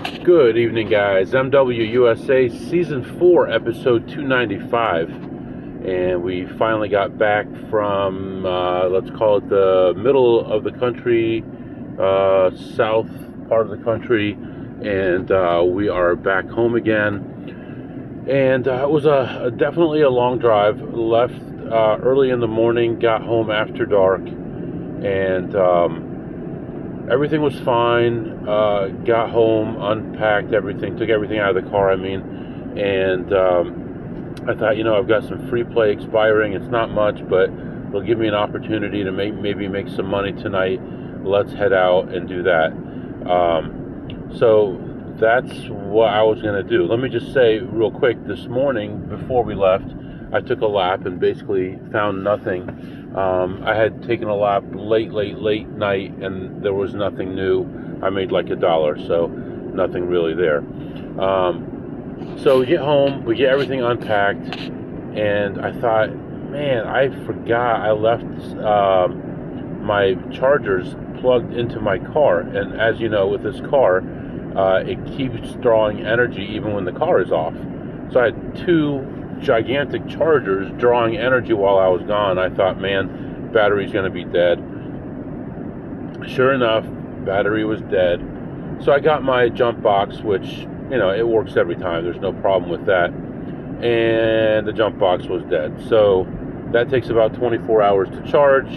Good evening, guys. MWUSA Season 4, Episode 295. And we finally got back from, let's call it the middle of the country, south part of the country. And we are back home again. And it was definitely a long drive. Left early in the morning, got home after dark. And everything was fine. Got home, unpacked everything, took everything out of the car, and I thought, I've got some free play expiring. It's not much, but it'll give me an opportunity to maybe make some money tonight. Let's head out and do that. So that's what I was going to do. Let me just say real quick, this morning before we left, I took a lap and basically found nothing. I had taken a lap late night, and there was nothing new. I made like $1, so nothing really there. So we get home, we get everything unpacked, and I thought, man, I forgot I left my chargers plugged into my car. And as you know, with this car, it keeps drawing energy even when the car is off. So I had two gigantic chargers drawing energy while I was gone. I thought, man, battery's going to be dead. Sure enough, battery was dead. So I got my jump box, which, it works every time. There's no problem with that. And the jump box was dead. So that takes about 24 hours to charge.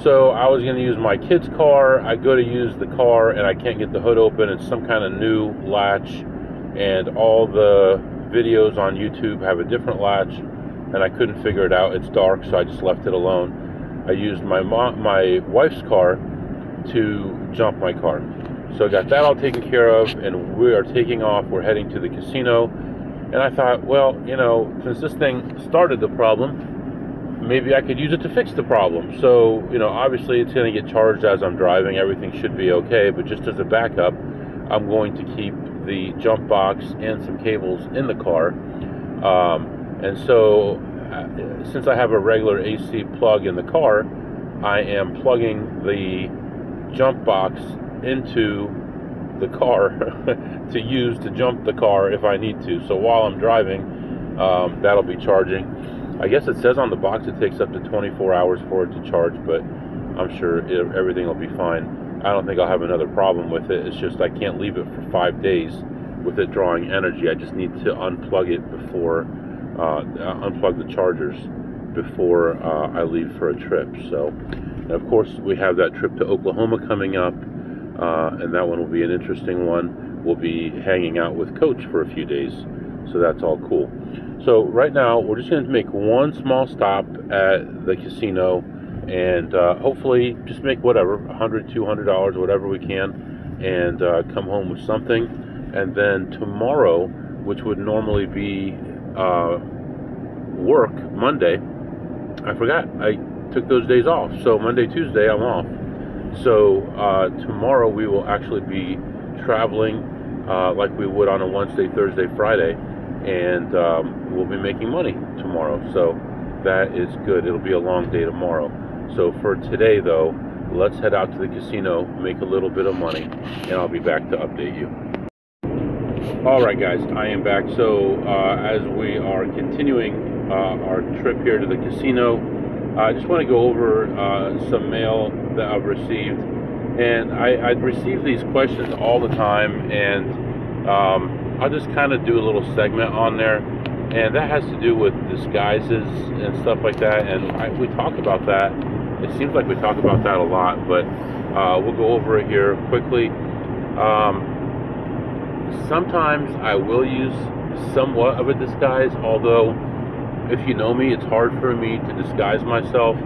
So I was going to use my kid's car. I go to use the car, and I can't get the hood open. It's some kind of new latch, and all the videos on YouTube have a different latch, and I couldn't figure it out. It's dark, so I just left it alone. I used my wife's car to jump my car. So I got that all taken care of, and we are taking off. We're heading to the casino, and I thought, well, since this thing started the problem, maybe I could use it to fix the problem. So, obviously it's going to get charged as I'm driving. Everything should be okay, but just as a backup, I'm going to keep the jump box and some cables in the car. And so since I have a regular AC plug in the car, I am plugging the jump box into the car to use to jump the car if I need to. So while I'm driving, that'll be charging. I guess it says on the box it takes up to 24 hours for it to charge, but I'm sure everything will be fine. I don't think I'll have another problem with it. It's just I can't leave it for 5 days with it drawing energy. I just need to unplug it before, unplug the chargers before I leave for a trip. So, and of course, we have that trip to Oklahoma coming up, and that one will be an interesting one. We'll be hanging out with Coach for a few days, so that's all cool. So right now, we're just going to make one small stop at the casino, and hopefully just make whatever, $100, $200, whatever we can, and come home with something. And then tomorrow, which would normally be work, Monday, I forgot. I took those days off. So Monday, Tuesday, I'm off. So tomorrow we will actually be traveling like we would on a Wednesday, Thursday, Friday, and we'll be making money tomorrow. So that is good. It'll be a long day tomorrow. So for today, though, let's head out to the casino, make a little bit of money, and I'll be back to update you. Alright guys, I am back. So as we are continuing our trip here to the casino, I just want to go over some mail that I've received. And I'd receive these questions all the time, and I'll just kind of do a little segment on there. And that has to do with disguises and stuff like that. And we talk about that. It seems like we talk about that a lot, but we'll go over it here quickly. Sometimes I will use somewhat of a disguise, although if you know me, it's hard for me to disguise myself.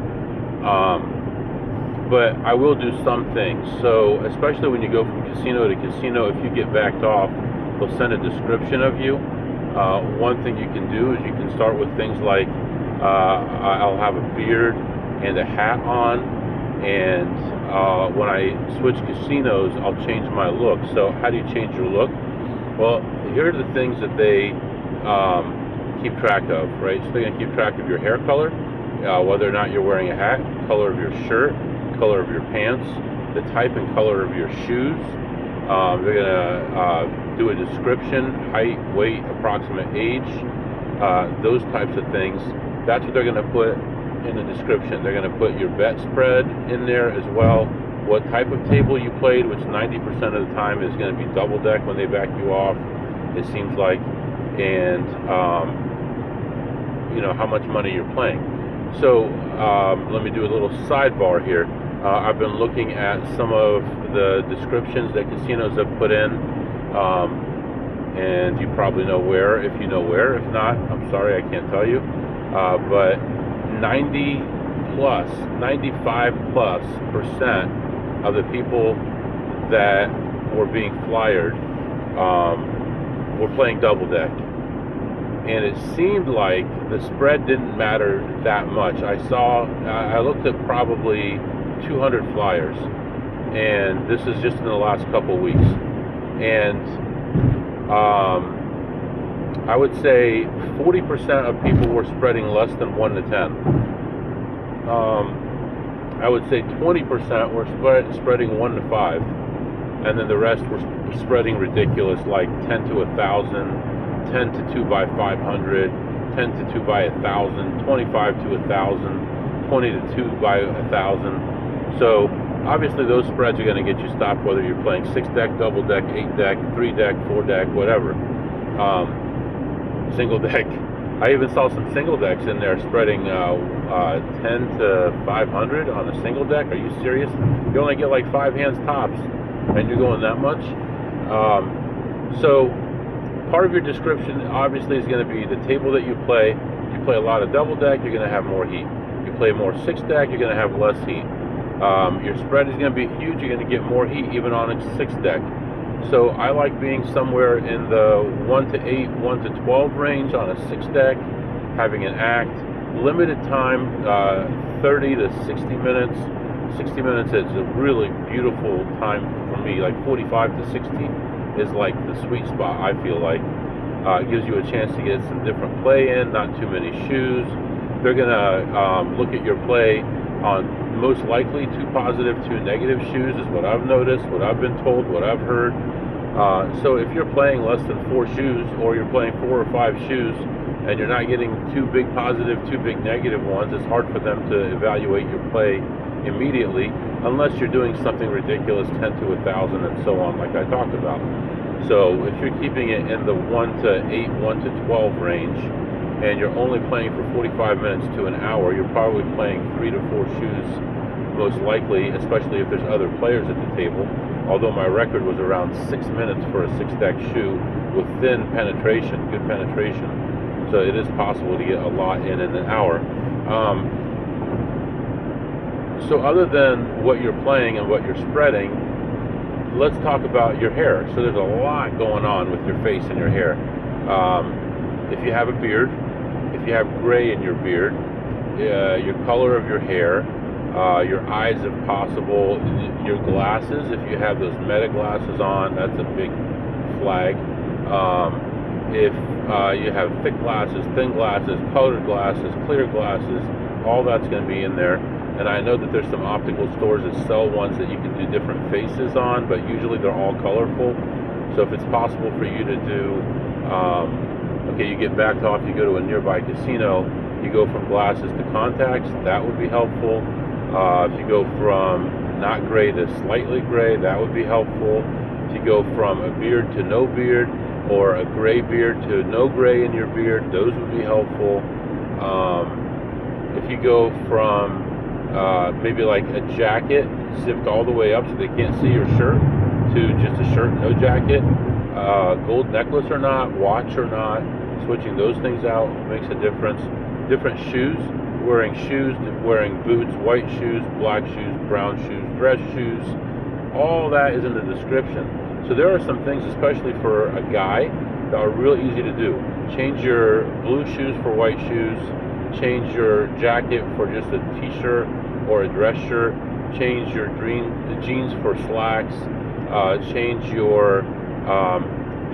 But I will do some things. So especially when you go from casino to casino, if you get backed off, they'll send a description of you. One thing you can do is you can start with things like I'll have a beard and a hat on, and when I switch casinos, I'll change my look. So how do you change your look? Well, here are the things that they keep track of, right? So they're going to keep track of your hair color, whether or not you're wearing a hat, color of your shirt, color of your pants, the type and color of your shoes, They're going to do a description, height, weight, approximate age, those types of things. That's what they're going to put in the description. They're going to put your bet spread in there as well, what type of table you played, which 90% of the time is going to be double deck when they back you off, it seems like, and how much money you're playing. So let me do a little sidebar here. I've been looking at some of the descriptions that casinos have put in, and you probably know where, if you know where. If not, I'm sorry, I can't tell you. But 95+% of the people that were being flyered were playing double deck. And it seemed like the spread didn't matter that much. I looked at probably 200 flyers, and this is just in the last couple weeks. And I would say 40% of people were spreading less than 1 to 10. I would say 20% were spreading 1 to 5, and then the rest were spreading ridiculous, like 10 to 1,000. 10 to 2 by 500, 10 to 2 by 1,000, 25 to 1,000, 20 to 2 by 1,000. So obviously those spreads are going to get you stopped whether you're playing 6-deck, double deck, 8-deck, 3-deck, 4-deck, whatever. Single deck. I even saw some single decks in there spreading 10 to 500 on a single deck. Are you serious? You only get like 5 hands tops, and you're going that much? So part of your description obviously is going to be the table that you play. You play a lot of double deck, you're going to have more heat. You play more 6-deck, you're going to have less heat. Your spread is going to be huge, you're going to get more heat even on a 6-deck. So I like being somewhere in the 1 to 8, 1 to 12 range on a 6-deck, having an act, limited time, 30 to 60 minutes. 60 minutes is a really beautiful time for me, like 45 to 60. Is like the sweet spot, I feel like. It gives you a chance to get some different play in, not too many shoes. They're going to look at your play on most likely 2 positive, 2 negative shoes is what I've noticed, what I've been told, what I've heard. So if you're playing less than 4 shoes, or you're playing 4 or 5 shoes, and you're not getting 2 big positive, 2 big negative ones, it's hard for them to evaluate your play immediately, unless you're doing something ridiculous, 10 to 1,000 and so on, like I talked about. So if you're keeping it in the 1 to 8, 1 to 12 range, and you're only playing for 45 minutes to an hour, you're probably playing 3 to 4 shoes, most likely, especially if there's other players at the table. Although my record was around 6 minutes for a 6-deck shoe with thin penetration, good penetration. So it is possible to get a lot in an hour. So other than what you're playing and what you're spreading, let's talk about your hair. So there's a lot going on with your face and your hair. If you have a beard, if you have gray in your beard, your color of your hair, your eyes if possible, your glasses, if you have those meta glasses on, that's a big flag. If you have thick glasses, thin glasses, colored glasses, clear glasses, all that's going to be in there. And I know that there's some optical stores that sell ones that you can do different faces on, but usually they're all colorful. So if it's possible for you to do, you get backed off, you go to a nearby casino, you go from glasses to contacts, that would be helpful. If you go from not gray to slightly gray, that would be helpful. If you go from a beard to no beard, or a gray beard to no gray in your beard, those would be helpful. If you go from maybe like a jacket zipped all the way up so they can't see your shirt, to just a shirt, no jacket, gold necklace or not, watch or not, switching those things out makes a difference. Different shoes, wearing boots, white shoes, black shoes, brown shoes, dress shoes, all that is in the description. So there are some things, especially for a guy, that are real easy to do. Change your blue shoes for white shoes, change your jacket for just a t-shirt or a dress shirt, change your jeans for slacks, change your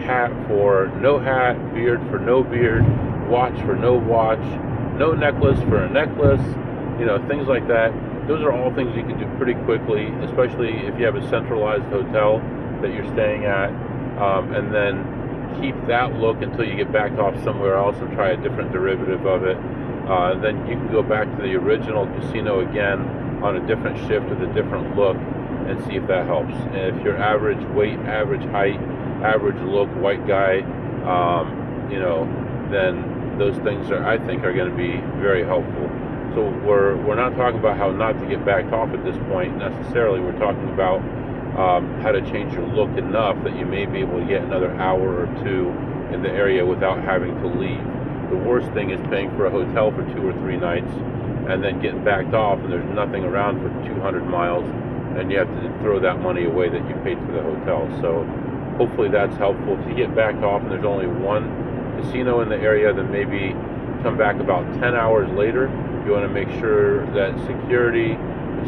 hat for no hat, beard for no beard, watch for no watch, no necklace for a necklace, things like that. Those are all things you can do pretty quickly, especially if you have a centralized hotel. that you're staying at, and then keep that look until you get back off somewhere else and try a different derivative of it. Then you can go back to the original casino again on a different shift with a different look and see if that helps. And if you're average weight, average height, average look, white guy, then those things I think are going to be very helpful. So we're not talking about how not to get backed off at this point necessarily. We're talking about how to change your look enough that you may be able to get another hour or two in the area without having to leave. The worst thing is paying for a hotel for 2 or 3 nights and then getting backed off and there's nothing around for 200 miles and you have to throw that money away that you paid for the hotel. So hopefully that's helpful. If you get backed off and there's only one casino in the area, then maybe come back about 10 hours later. You want to make sure that security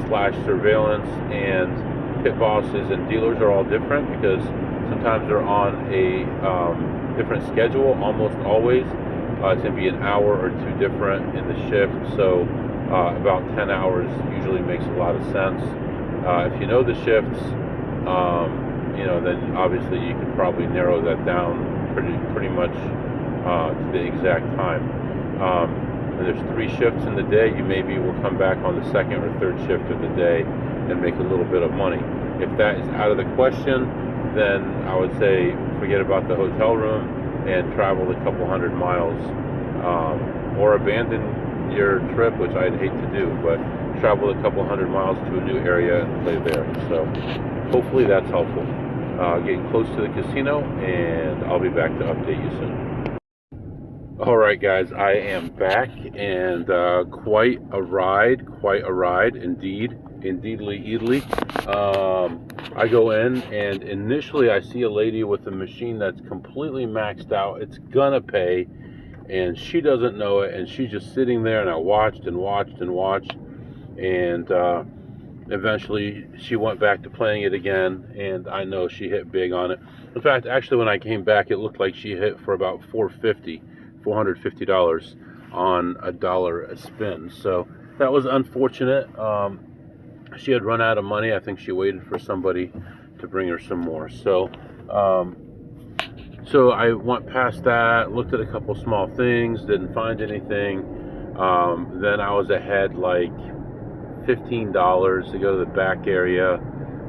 / surveillance and pit bosses and dealers are all different, because sometimes they're on a different schedule, almost always. It's going to be an hour or two different in the shift, so about 10 hours usually makes a lot of sense. If you know the shifts, then obviously you could probably narrow that down pretty much to the exact time. And there's 3 shifts in the day. You maybe will come back on the 2nd or 3rd shift of the day and make a little bit of money. If that is out of the question, then I would say forget about the hotel room and travel a couple hundred miles, or abandon your trip, which I'd hate to do, but travel a couple hundred miles to a new area and play there. So hopefully that's helpful. Getting close to the casino, and I'll be back to update you soon. Alright guys, I am back, and quite a ride indeedly. I go in, and initially I see a lady with a machine that's completely maxed out. It's gonna pay, and she doesn't know it, and she's just sitting there, and I watched, and eventually she went back to playing it again, and I know she hit big on it. In fact, actually when I came back, it looked like she hit for about $450 on $1 a spin. So that was unfortunate. She had run out of money. I think she waited for somebody to bring her some more. So I went past that, looked at a couple small things, didn't find anything. Then I was ahead like $15 to go to the back area.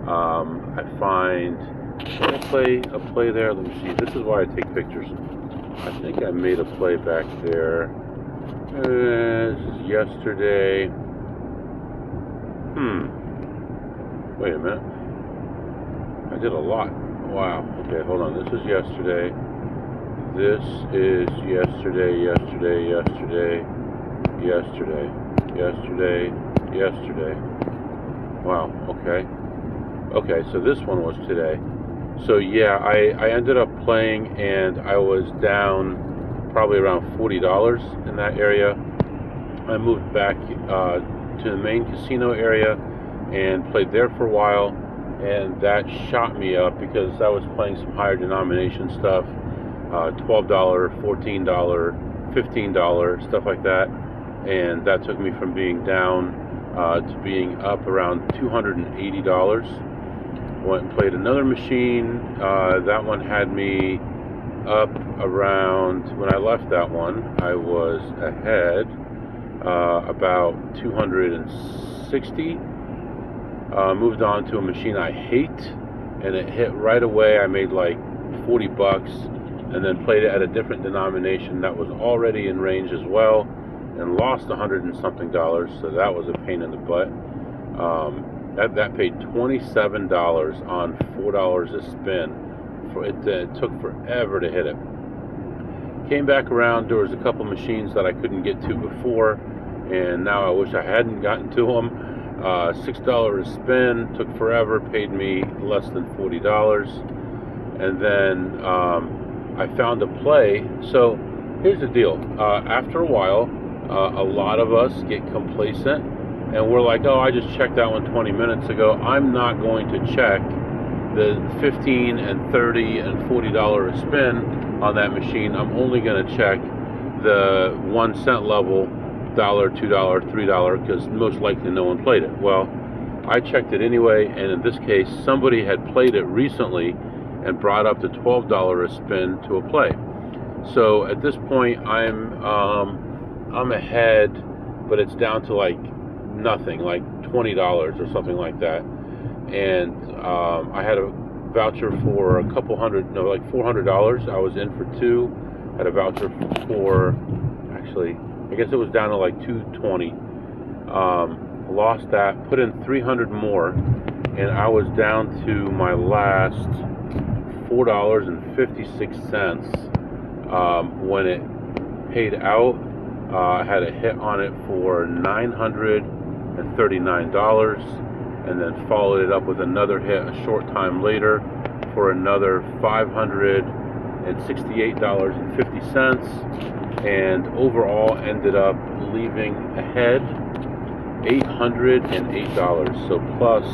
I find, did I play a play there? Let me see. This is why I take pictures. I think I made a play back there. This is yesterday. Wait a minute. I did a lot. Wow. Okay, hold on. This is yesterday. This is yesterday. Wow. Okay, so this one was today. So yeah, I ended up playing, and I was down probably around $40 in that area. I moved back to the main casino area and played there for a while, and that shot me up because I was playing some higher denomination stuff, $12, $14, $15, stuff like that, and that took me from being down to being up around $280. Went and played another machine. That one had me up around, when I left that one, I was ahead about 260. Moved on to a machine I hate, and it hit right away. I made like $40, and then played it at a different denomination that was already in range as well, and lost $100 and something. So that was a pain in the butt. That paid $27 on $4 a spin. It took forever to hit it. Came back around. There was a couple machines that I couldn't get to before, and now I wish I hadn't gotten to them. $6 a spin, took forever, paid me less than $40. And then I found a play. So here's the deal. After a while, a lot of us get complacent, and we're like, oh, I just checked that one 20 minutes ago. I'm not going to check the $15 and $30 and $40 a spin on that machine. I'm only going to check the 1 cent level, $1, $2, $3, because most likely no one played it. Well, I checked it anyway, and in this case, somebody had played it recently and brought up the $12 a spin to a play. So at this point, I'm ahead, but it's down to like nothing, like $20 or something like that. And I had a voucher for like $400. I was in for two. Had a voucher for, actually, I guess it was down to like $220. Lost that, put in 300 more, and I was down to my last $4.56 when it paid out. I had a hit on it for $939, and then followed it up with another hit a short time later for another $568.50, and overall ended up leaving ahead $808. So plus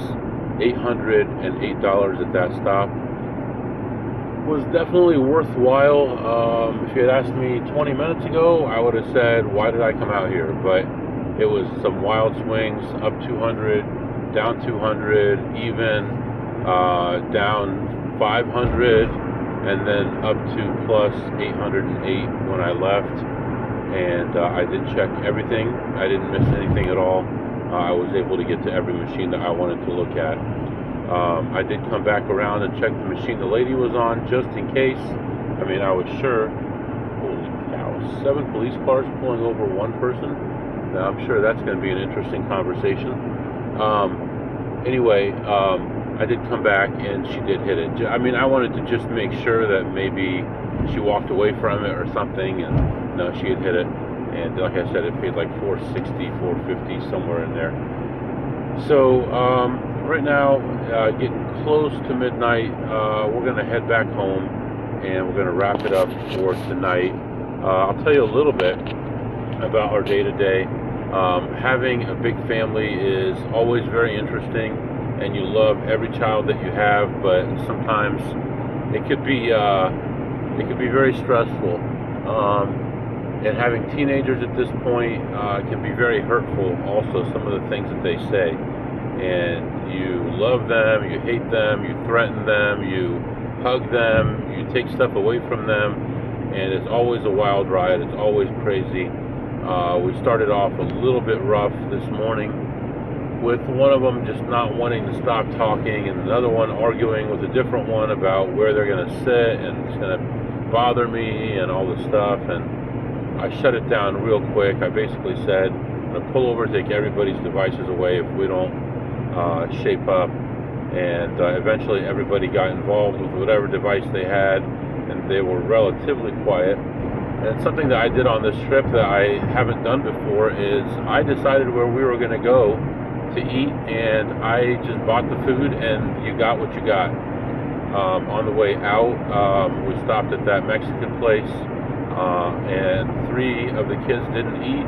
$808 at that stop was definitely worthwhile. If you had asked me 20 minutes ago, I would have said, why did I come out here? But it was some wild swings, up 200, down 200, even, down 500, and then up to plus 808 when I left. And I did check everything. I didn't miss anything at all. I was able to get to every machine that I wanted to look at. I did come back around and check the machine the lady was on, just in case. I mean, I was sure. Holy cow, 7 police cars pulling over one person. Now, I'm sure that's going to be an interesting conversation. Anyway, I did come back and she did hit it. I mean, I wanted to just make sure that maybe she walked away from it or something, and no, she had hit it. And like I said, it paid like $460, $450, somewhere in there. So right now, getting close to midnight, we're going to head back home, and we're going to wrap it up for tonight. I'll tell you a little bit about our day-to-day. Having a big family is always very interesting, and you love every child that you have, but sometimes it could be very stressful. And having teenagers at this point can be very hurtful. Also, some of the things that they say, and you love them, you hate them, you threaten them, you hug them, you take stuff away from them, and it's always a wild ride. It's always crazy. We started off a little bit rough this morning, with one of them just not wanting to stop talking, and another one arguing with a different one about where they're going to sit, and it's going to bother me and all this stuff. And I shut it down real quick. I basically said, I'm going to pull over, take everybody's devices away if we don't shape up. And eventually everybody got involved with whatever device they had, and they were relatively quiet. And something that I did on this trip that I haven't done before is I decided where we were going to go to eat, and I just bought the food, and you got what you got. On the way out, we stopped at that Mexican place, and 3 of the kids didn't eat.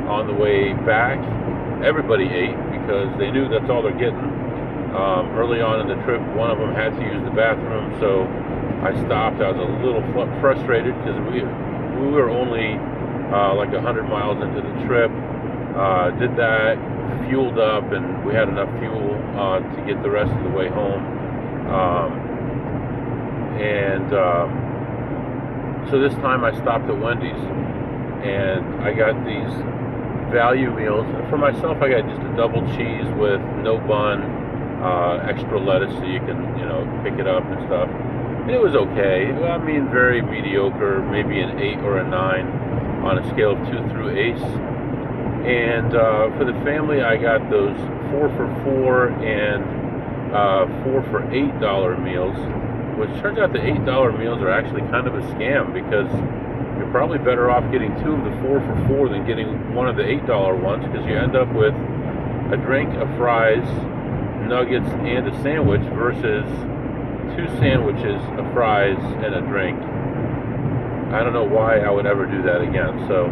On the way back, everybody ate because they knew that's all they're getting. Early on in the trip, one of them had to use the bathroom, so I stopped. I was a little frustrated because we were only like 100 miles into the trip. Did that, fueled up, and we had enough fuel to get the rest of the way home. So this time I stopped at Wendy's, and I got these value meals. For myself, I got just a double cheese with no bun, extra lettuce so you can, pick it up and stuff. And it was okay. I mean, very mediocre, maybe an 8 or a 9 on a scale of 2 through ace. And for the family, I got those 4 for $4 and 4 for $8 meals, which turns out the $8 meals are actually kind of a scam, because you're probably better off getting 2 of the 4 for $4 than getting one of the $8 ones, because you end up with a drink, a fries, nuggets, and a sandwich versus 2 sandwiches, a fries, and a drink. I don't know why I would ever do that again. So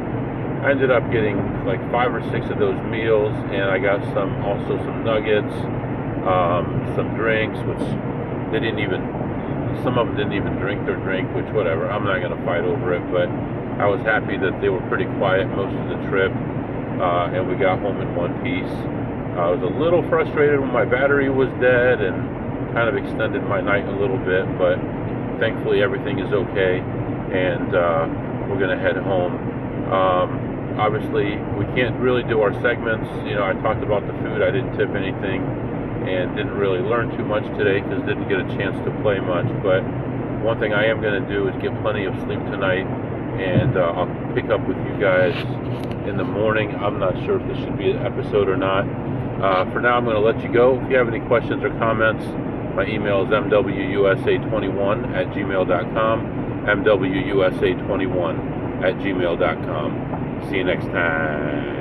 I ended up getting like 5 or 6 of those meals, and I got some nuggets, some drinks, which some of them didn't even drink their drink, which whatever, I'm not going to fight over it, but I was happy that they were pretty quiet most of the trip, and we got home in one piece. I was a little frustrated when my battery was dead and kind of extended my night a little bit, but thankfully everything is okay, and we're going to head home. Obviously, we can't really do our segments. You know, I talked about the food. I didn't tip anything and didn't really learn too much today because didn't get a chance to play much. But one thing I am going to do is get plenty of sleep tonight, and I'll pick up with you guys in the morning. I'm not sure if this should be an episode or not. For now, I'm going to let you go. If you have any questions or comments, my email is mwusa21@gmail.com, mwusa21@gmail.com. See you next time.